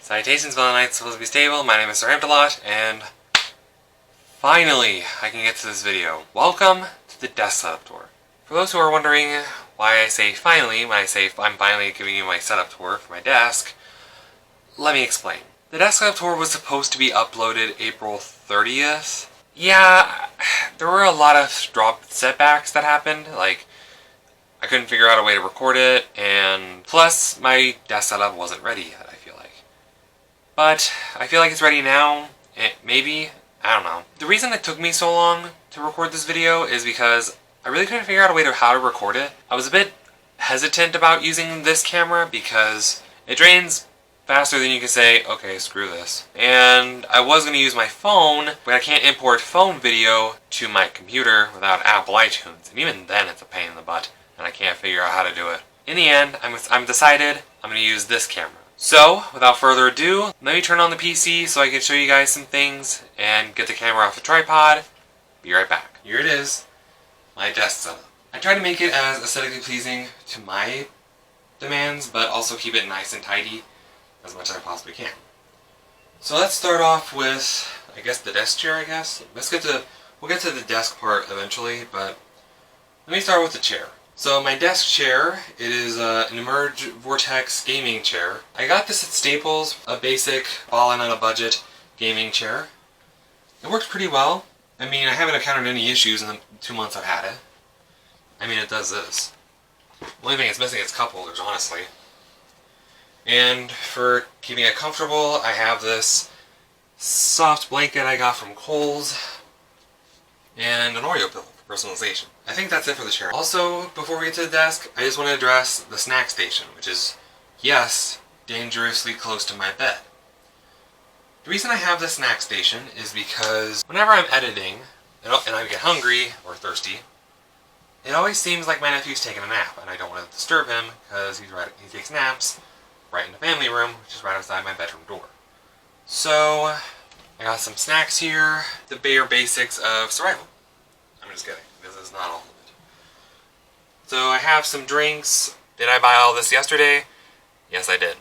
Salutations, Valentine's supposed to be stable. My name is Sir Ampalot, and finally, I can get to this video. Welcome to the desk setup tour. For those who are wondering why I say finally, when I say I'm finally giving you my setup tour for my desk, let me explain. The desk setup tour was supposed to be uploaded April 30th. Yeah, there were a lot of setbacks that happened, like I couldn't figure out a way to record it, and plus my desk setup wasn't ready yet, I feel like. But I feel like it's ready now, maybe, I don't know. The reason it took me so long to record this video is because I really couldn't figure out a way to how to record it. I was a bit hesitant about using this camera because it drains faster than you can say, okay, screw this. And I was going to use my phone, but I can't import phone video to my computer without Apple iTunes. And even then it's a pain in the butt, and I can't figure out how to do it. In the end, I'm decided I'm going to use this camera. So, without further ado, let me turn on the PC so I can show you guys some things and get the camera off the tripod. Be right back. Here it is, my desk setup. I try to make it as aesthetically pleasing to my demands, but also keep it nice and tidy as much as I possibly can. So let's start off with, I guess, the desk chair, we'll get to the desk part eventually, but let me start with the chair. So my desk chair, it is an Emerge Vortex gaming chair. I got this at Staples, a basic, all-in on a budget gaming chair. It works pretty well. I mean, I haven't encountered any issues in the 2 months I've had it. I mean, it does this. The only thing it's missing is cup holders, honestly. And for keeping it comfortable, I have this soft blanket I got from Kohl's and an Oreo pillow for personalization. I think that's it for the chair. Also, before we get to the desk, I just want to address the snack station, which is, yes, dangerously close to my bed. The reason I have the snack station is because whenever I'm editing and I get hungry or thirsty, it always seems like my nephew's taking a nap, and I don't want to disturb him because he takes naps right in the family room, which is right outside my bedroom door. So, I got some snacks here, the bare basics of survival. I'm just kidding, this is not all of it. So I have some drinks. Did I buy all this yesterday? Yes, I did.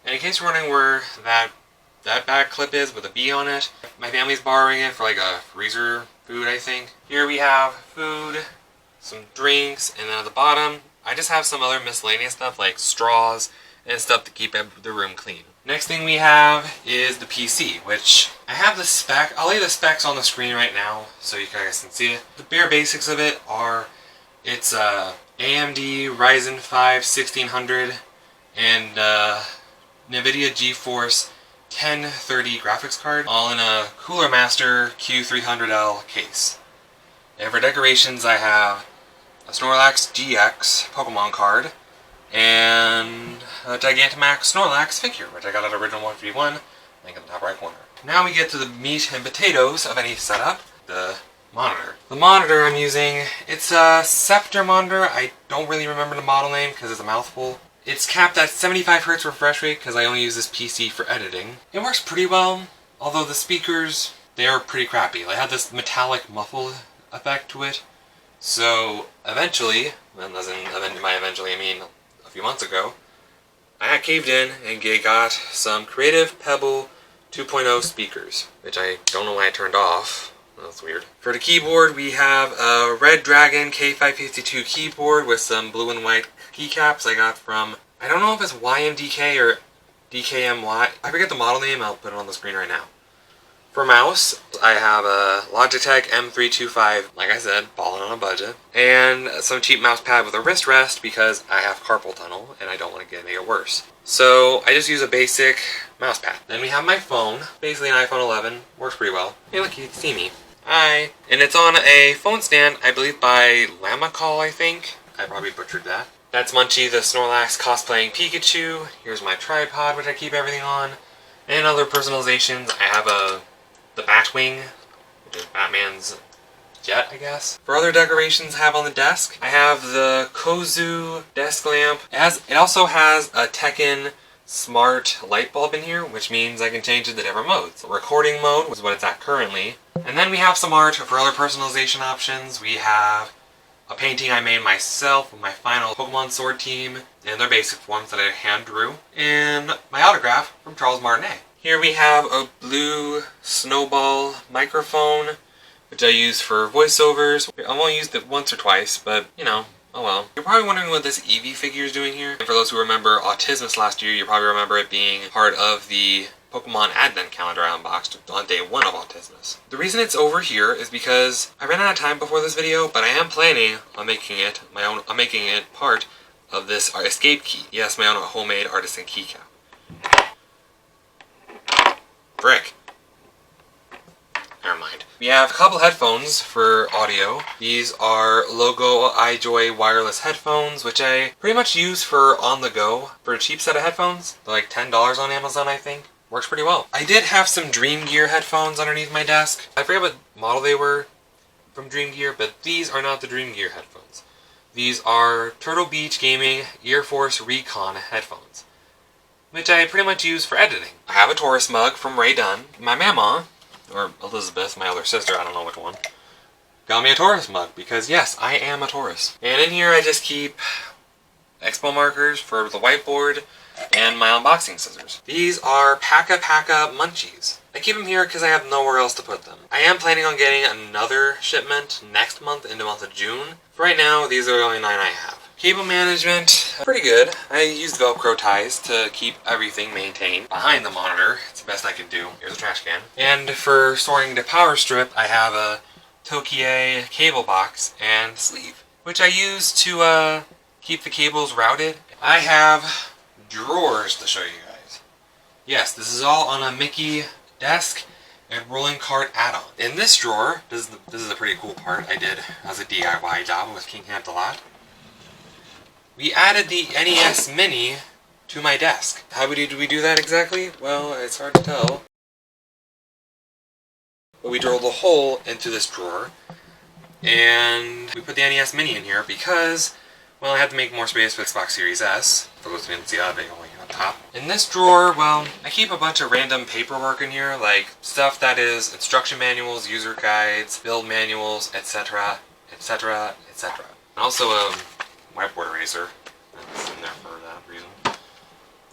And in case you're wondering where that back clip is with a B on it, my family's borrowing it for like a freezer food, I think. Here we have food, some drinks, and then at the bottom, I just have some other miscellaneous stuff like straws and stuff to keep the room clean. Next thing we have is the PC, which I have the spec. I'll lay the specs on the screen right now so you guys can see it. The bare basics of it are, it's AMD Ryzen 5 1600 and NVIDIA GeForce 1030 graphics card, all in a Cooler Master Q300L case. And for decorations, I have a Snorlax GX Pokemon card and a Gigantamax Snorlax figure, which I got at Original 151, link in the top right corner. Now we get to the meat and potatoes of any setup, the monitor. The monitor I'm using, it's a Scepter monitor. I don't really remember the model name because it's a mouthful. It's capped at 75 Hz refresh rate because I only use this PC for editing. It works pretty well, although the speakers, they are pretty crappy. They have this metallic muffled effect to it. So eventually, and by eventually I mean a few months ago, I had caved in and got some Creative Pebble 2.0 speakers, which I don't know why I turned off. That's weird. For the keyboard, we have a Red Dragon K552 keyboard with some blue and white keycaps I got from, I don't know if it's YMDK or DKMY. I forget the model name, I'll put it on the screen right now. For mouse, I have a Logitech M325, like I said, balling on a budget, and some cheap mouse pad with a wrist rest because I have carpal tunnel and I don't want to make it worse. So I just use a basic mouse pad. Then we have my phone, basically an iPhone 11, works pretty well. Hey look, you can see me. Hi. And it's on a phone stand, I believe by Lamacall, I think. I probably butchered that. That's Munchie the Snorlax cosplaying Pikachu. Here's my tripod, which I keep everything on. And other personalizations, I have the Batwing, which is Batman's jet, I guess. For other decorations I have on the desk, I have the Kozu desk lamp. It also has a Tekken smart light bulb in here, which means I can change it to different modes. Recording mode is what it's at currently. And then we have some art for other personalization options. We have a painting I made myself with my final Pokemon Sword team in their basic forms that I hand drew, and my autograph from Charles Martinet. Here we have a blue Snowball microphone, which I use for voiceovers. I've only used it once or twice, but you know, oh well. You're probably wondering what this Eevee figure is doing here. And for those who remember Autismus last year, you probably remember it being part of the Pokemon Advent Calendar I unboxed on day 1 of Autismus. The reason it's over here is because I ran out of time before this video, but I am planning on making it part of this escape key. Yes, my own homemade artisan keycap. Frick. Never mind. We have a couple headphones for audio. These are Logo iJoy wireless headphones, which I pretty much use for on the go for a cheap set of headphones. They're like $10 on Amazon, I think. Works pretty well. I did have some Dream Gear headphones underneath my desk. I forget what model they were from Dream Gear, but these are not the Dream Gear headphones. These are Turtle Beach Gaming Ear Force Recon headphones, which I pretty much use for editing. I have a Taurus mug from Ray Dunn. My mama, or Elizabeth, my other sister, I don't know which one, got me a Taurus mug because yes, I am a Taurus. And in here I just keep expo markers for the whiteboard and my unboxing scissors. These are Paka Paka Munchies. I keep them here because I have nowhere else to put them. I am planning on getting another shipment next month, in the month of June. For right now, these are the only 9 I have. Cable management, pretty good. I use Velcro ties to keep everything maintained behind the monitor. It's the best I can do. Here's a trash can. And for storing the power strip, I have a Tokie cable box and sleeve, which I use to keep the cables routed. I have drawers to show you guys. Yes, this is all on a Mickey desk and rolling cart add-on. In this drawer, this is a pretty cool part I did as a DIY job with King Hamtalot. We added the NES Mini to my desk. How did we do that exactly? Well, it's hard to tell. But we drilled a hole into this drawer, and we put the NES Mini in here because, well, I had to make more space for Xbox Series S. For those who didn't see that video on top. In this drawer, well, I keep a bunch of random paperwork in here, like stuff that is instruction manuals, user guides, build manuals, etc., etc., etc. And also a whiteboard eraser that's in there for that reason.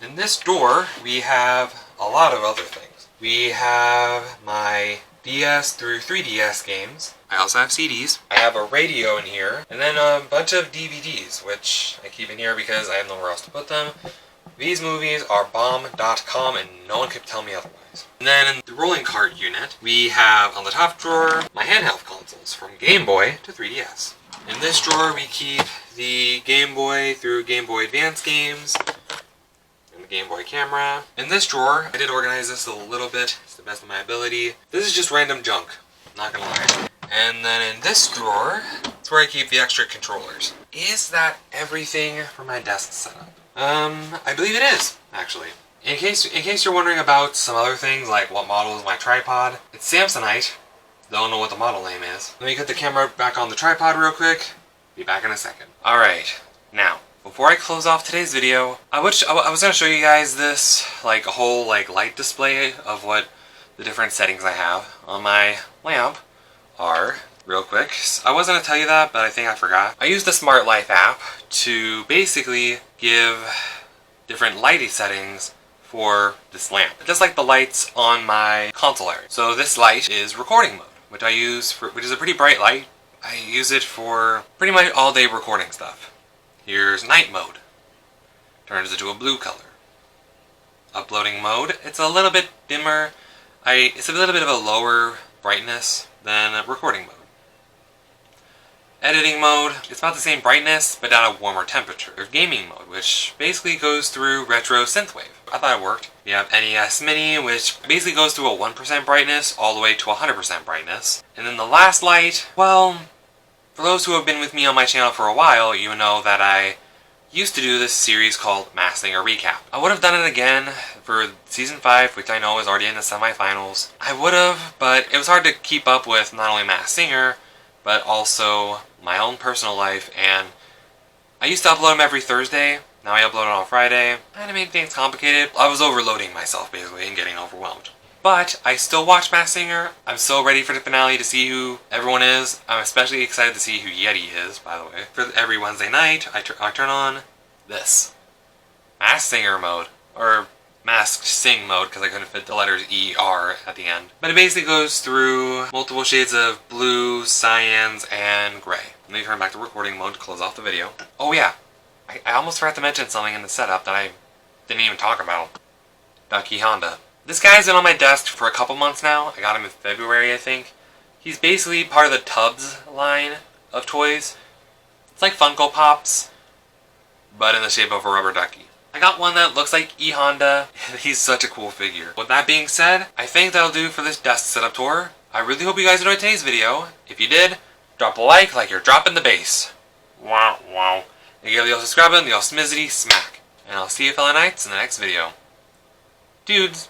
In this drawer, we have a lot of other things. We have my DS through 3DS games. I also have CDs. I have a radio in here, and then a bunch of DVDs, which I keep in here because I have nowhere else to put them. These movies are bomb.com, and no one could tell me otherwise. And then in the rolling cart unit, we have on the top drawer my handheld consoles from Game Boy to 3DS. In this drawer, we keep the Game Boy through Game Boy Advance games, and the Game Boy camera. In this drawer, I did organize this a little bit to the best of my ability. This is just random junk, not gonna lie. And then in this drawer, it's where I keep the extra controllers. Is that everything for my desk setup? I believe it is, actually. In case you're wondering about some other things, like what model is my tripod, it's Samsonite. Don't know what the model name is. Let me get the camera back on the tripod real quick. Be back in a second. Alright, now, before I close off today's video, I was going to show you guys this, like a whole light display of what the different settings I have on my lamp are. Real quick. I was going to tell you that, but I think I forgot. I use the Smart Life app to basically give different lighting settings for this lamp, just like the lights on my console area. So this light is recording mode, which I use for, which is a pretty bright light. I use it for pretty much all day recording stuff. Here's night mode. Turns into a blue color. Uploading mode, it's a little bit dimmer. It's a little bit of a lower brightness than recording mode. Editing mode, it's about the same brightness, but at a warmer temperature. There's gaming mode, which basically goes through retro synthwave. I thought it worked. We have NES Mini, which basically goes through a 1% brightness all the way to 100% brightness. And then the last light, well, for those who have been with me on my channel for a while, you know that I used to do this series called Masked Singer Recap. I would have done it again for Season 5, which I know is already in the semifinals. I would have, but it was hard to keep up with not only Masked Singer, but also my own personal life, and I used to upload them every Thursday. Now I upload it on Friday. Kind of made things complicated. I was overloading myself, basically, and getting overwhelmed. But I still watch Masked Singer. I'm so ready for the finale to see who everyone is. I'm especially excited to see who Yeti is, by the way. For every Wednesday night, I turn on this. Masked Singer mode. Or Masked Sing mode, because I couldn't fit the letters E-R at the end. But it basically goes through multiple shades of blue, cyans, and gray. Let me turn back to recording mode to close off the video. Oh yeah, I almost forgot to mention something in the setup that I didn't even talk about. Ducky Honda. This guy's been on my desk for a couple months now. I got him in February, I think. He's basically part of the Tubbs line of toys. It's like Funko Pops, but in the shape of a rubber ducky. I got one that looks like E-Honda, and he's such a cool figure. With that being said, I think that'll do for this desk setup tour. I really hope you guys enjoyed today's video. If you did, drop a like you're dropping the bass. Wow, wow. And give the old subscribe button the old smizzity smack. And I'll see you fella nights in the next video. Dudes.